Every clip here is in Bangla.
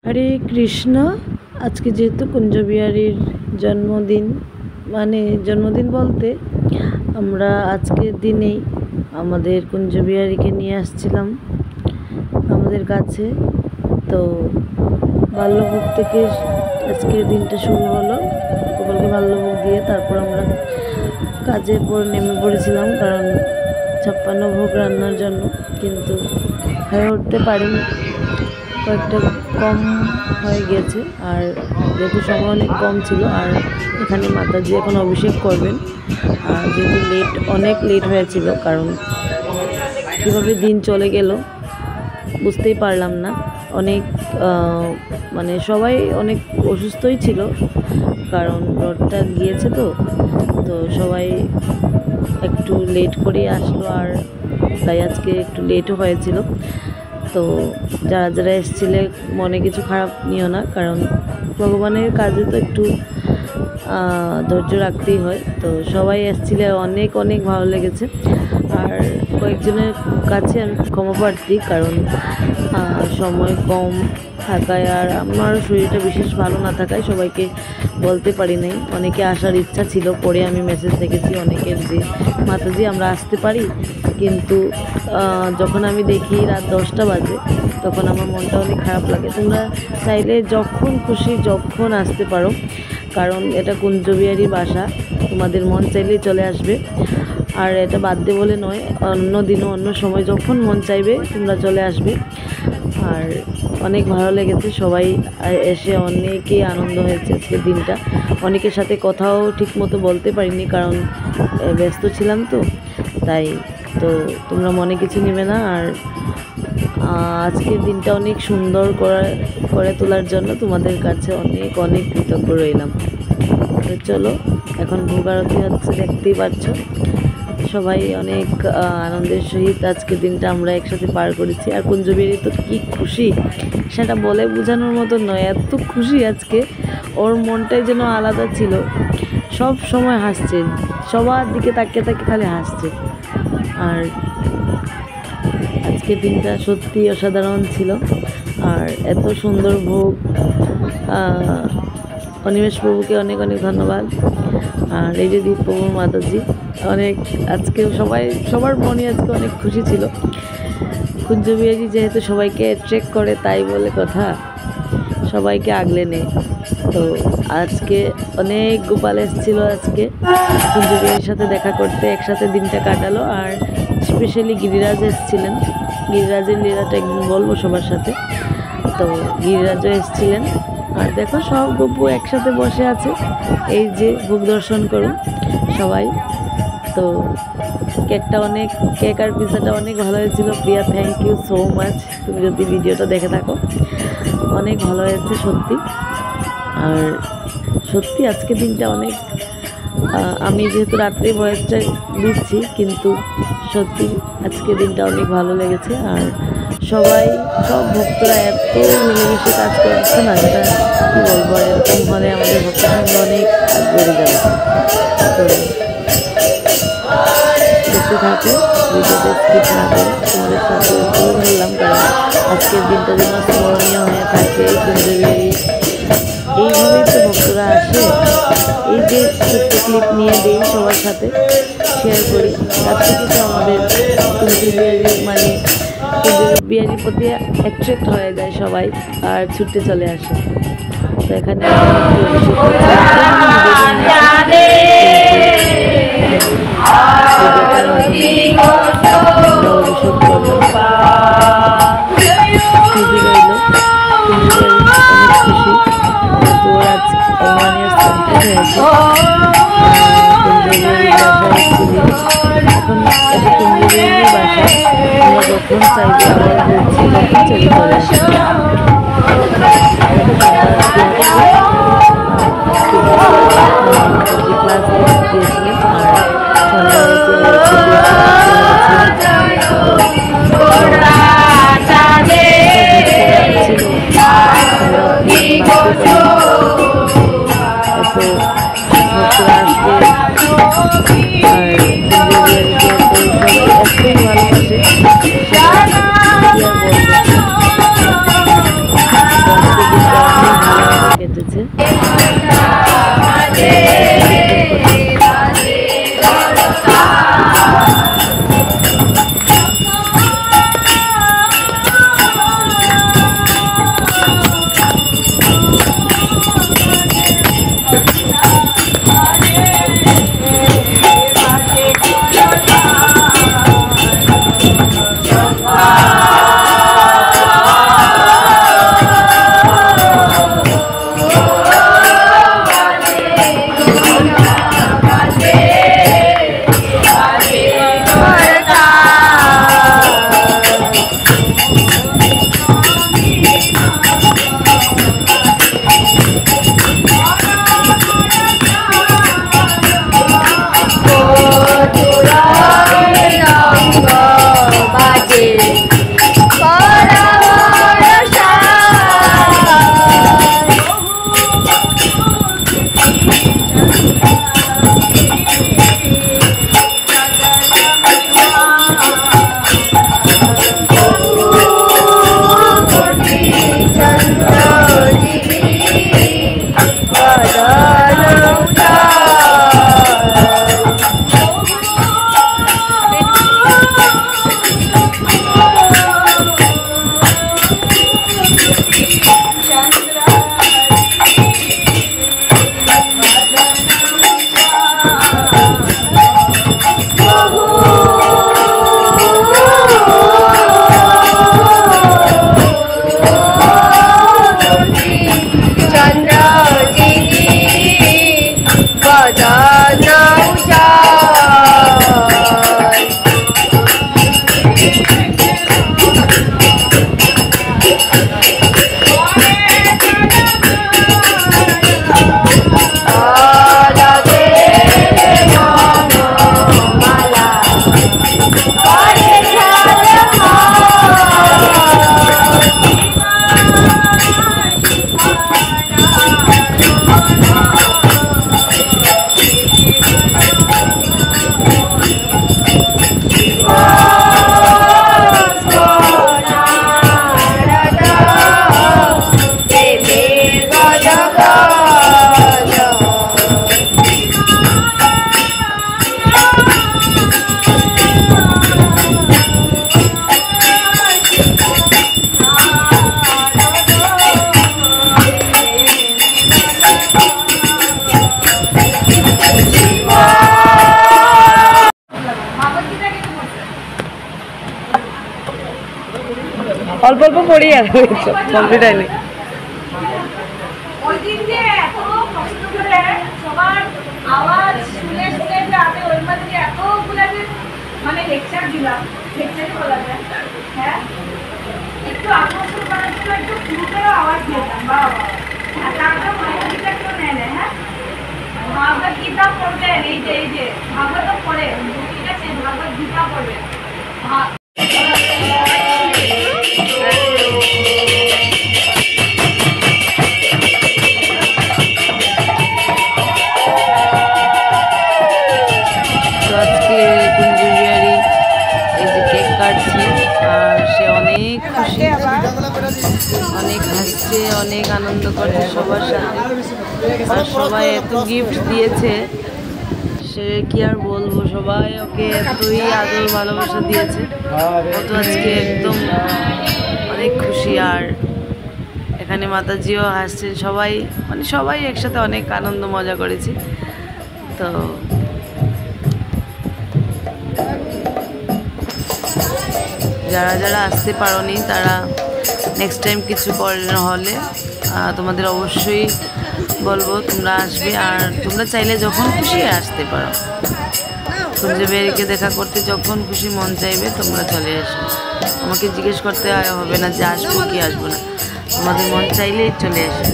হরে কৃষ্ণ। আজকে যেহেতু কুঞ্জ বিহারীর জন্মদিন, মানে জন্মদিন বলতে আমরা আজকের দিনেই আমাদের কুঞ্জ বিহারীকে নিয়ে আসছিলাম আমাদের কাছে। তো বাল্যভোগ থেকে আজকের দিনটা শুরু হলো, গোপালকে বাল্যভোগ দিয়ে তারপর আমরা কাজের পর নেমে পড়েছিলাম, কারণ 56 ভোগ রান্নার জন্য, কিন্তু হয়ে উঠতে পারিনি, কয়েকটা কম হয়ে গেছে। আর যেহেতু সময় অনেক কম ছিল, আর এখানে মাতাজি এখন অভিষেক করবেন, আর যেহেতু অনেক লেট হয়েছিল, কারণ কীভাবে দিন চলে গেল বুঝতেই পারলাম না। অনেক মানে সবাই অনেক অসুস্থই ছিল, কারণ রথটা গিয়েছে তো সবাই একটু লেট করেই আসলো, আর তাই আজকে একটু লেটও হয়েছিল। তো যারা যারা এসেছিলে মনে কিছু খারাপ নিও না, কারণ ভগবানের কাজে তো একটু ধৈর্য রাখতেই হয়। তো সবাই এসেছিলে, অনেক অনেক ভালো লেগেছে। আর কয়েকজনের কাছে আমি ক্ষমা প্রার্থী, কারণ সময় কম থাকায় আর আমার শরীরটা বিশেষ ভালো না থাকায় সবাইকে বলতে পারি নাই। অনেকে আসার ইচ্ছা ছিল, পরে আমি মেসেজ দেখেছি অনেকের যে মাতাজি আমরা আসতে পারি, কিন্তু যখন আমি দেখি রাত 10টা বাজে তখন আমার মনটা অনেক খারাপ লাগে। তোমরা চাইলে যখন খুশি যখন আসতে পারো, কারণ এটা কুঞ্জ বিহারীর বাসা, তোমাদের মন চাইলেই চলে আসবে। আর এটা বাদ বলে নয়, অন্য দিনও অন্য সময় যখন মন চাইবে তোমরা চলে আসবে। আর অনেক ভালো লেগেছে, সবাই এসে অনেকই আনন্দ হয়েছে আজকের দিনটা। অনেকের সাথে কথাও ঠিকমতো বলতে পারিনি, কারণ ব্যস্ত ছিলাম তাই। তো তোমরা মনে কিছু নেবে না। আর আজকের দিনটা অনেক সুন্দর করে তোলার জন্য তোমাদের কাছে অনেক অনেক কৃতজ্ঞ রইলাম। তো চলো, এখন ভোগ আরতি হচ্ছে, দেখতেই পাচ্ছ। সবাই অনেক আনন্দের সহিত আজকের দিনটা আমরা একসাথে পার করেছি। আর কুঞ্জ বিহারী তো কী খুশি, সেটা বলে বোঝানোর মতো নয়, এত খুশি আজকে। ওর মনটাই যেন আলাদা ছিল, সব সময় হাসছে, সবার দিকে তাকিয়ে তাকিয়ে খালি হাসছে। আর আজকের দিনটা সত্যি অসাধারণ ছিল। আর এত সুন্দর ভোগ, অনিমেষ প্রভুকে অনেক অনেক ধন্যবাদ। আর এই যে দীপ প্রভুর মাতাজি, অনেক আজকে সবার মনে আজকে অনেক খুশি ছিল। কুঞ্জ বিহারী যেহেতু সবাইকে অ্যাট্রাক্ট করে, তাই বলে কথা, সবাইকে আগলে নেয়। তো আজকে অনেক গোপাল এসেছিল আজকে কুঞ্জ বিহারীর সাথে দেখা করতে, একসাথে দিনটা কাটালো। আর স্পেশালি গিরিরাজ এসেছিলেন, গিরিরাজের লীলাটা একদিন বলবো সবার সাথে। তো গিরিরাজও এসেছিলেন। আর দেখো সব গপু একসাথে বসে আছে, এই যে ভোগ দর্শন করুন সবাই। তো কেক আর পিজাটা অনেক ভালো হয়েছিল। প্রিয়া, থ্যাংক ইউ সো মাচ, তুমি যদি ভিডিওটা দেখে থাকো, অনেক ভালো হয়েছে সত্যি। আর সত্যি আজকের দিনটা অনেক, আমি যেহেতু রাত্রে ভয়েসটা দিচ্ছি, কিন্তু সত্যি আজকের দিনটা অনেক ভালো লেগেছে। আর সব ভক্তরা এত মিলেমিশে কাজ করছে না, যেটা কী বলবো। আর এরকম হলে আমাদের ভক্তের সঙ্গে অনেক কাজ বেড়ে যাবে। তো দেখতে থাকো, ভিডিওতে স্কিপ না করে তোমাদের সাথে তুলে ধরলাম, কারণ আজকের দিনটা যেন স্মরণীয় হয়ে থাকে। কুঞ্জ বিহারী এইভাবেই তো ভক্তরা আসে, এই যে ছোট্ট ক্লিপ নিয়ে দিই সবার সাথে শেয়ার করি, তার থেকে তো আমাদের কুঞ্জ বিহারী মানে কুঞ্জ বিহারীর প্রতি অ্যাট্রাক্ট হয়ে যায় সবাই, আর ছুটতে চলে আসে। তো এখানে অভিষেক করলাম, খুশি রইল। অনেক খুশি, তো আজ মানে কমপ্লিট হয়েছে। এখন এটা কুঞ্জ বিহারীর বাসা, আমরা যখন চাইবে আবার বলছি তখন চলে আসে। ক্লাস দিয়েছিলেন, আর অল্প অল্প পড়ি আর কমপ্লিট হয়নি। ওই দিন যে এত কষ্ট করে সবার আওয়াজ শুনে শুনে যে আমি ওই মধ্যে এতগুলো যে মানে লেকচার দিলাম, লেকচারই বলা যায়, হ্যাঁ একটু আকর্ষণ করার জন্য একটু পুরোটারও আওয়াজ দিতাম বাবা। আর তারপরে মায়ের গীতা কেউ নেয় না, হ্যাঁ ভাগবত গীতা পড়বেন, এই যে ভাগবত পড়ে, ঠিক আছে ভাগবত গীতা পড়বে। আর সে অনেক খুশি, অনেক হাসছে, অনেক আনন্দ করছে সবার সাথে। আর সবাই এত গিফট দিয়েছে, সে কি আর বলবো, সবাই ওকে এতই আদর ভালোবাসা দিয়েছে। ও তো আজকে একদম অনেক খুশি। আর এখানে মাতাজিও হাসছেন, সবাই মানে সবাই একসাথে অনেক আনন্দ মজা করেছি। তো যারা যারা আসতে পারোনি তারা নেক্সট টাইম কিছু হলে তোমাদের অবশ্যই বলবো তোমরা আসবে। আর তোমরা চাইলে যখন খুশি আসতে পারো, কুঞ্জবিহারীকে দেখা করতে যখন খুশি মন চাইবে তোমরা চলে আসো। আমাকে জিজ্ঞেস করতে হবে না যে আসবো কি আসবো না, তোমাদের মন চাইলেই চলে আসো।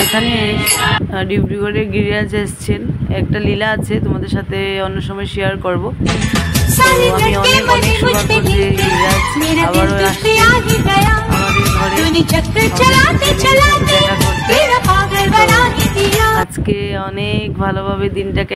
এখানে ডিব্রুগড়ের গিরিরাজ এসছেন, একটা লীলা আছে তোমাদের সাথে অন্য সময় শেয়ার করব। তো আমি অনেক অনেক সৌভাগ্য যে গিরিরাজ আবারও আসছে আমাদের ঘরে দেখা করতে। আজকে অনেক ভালোভাবে দিনটাকে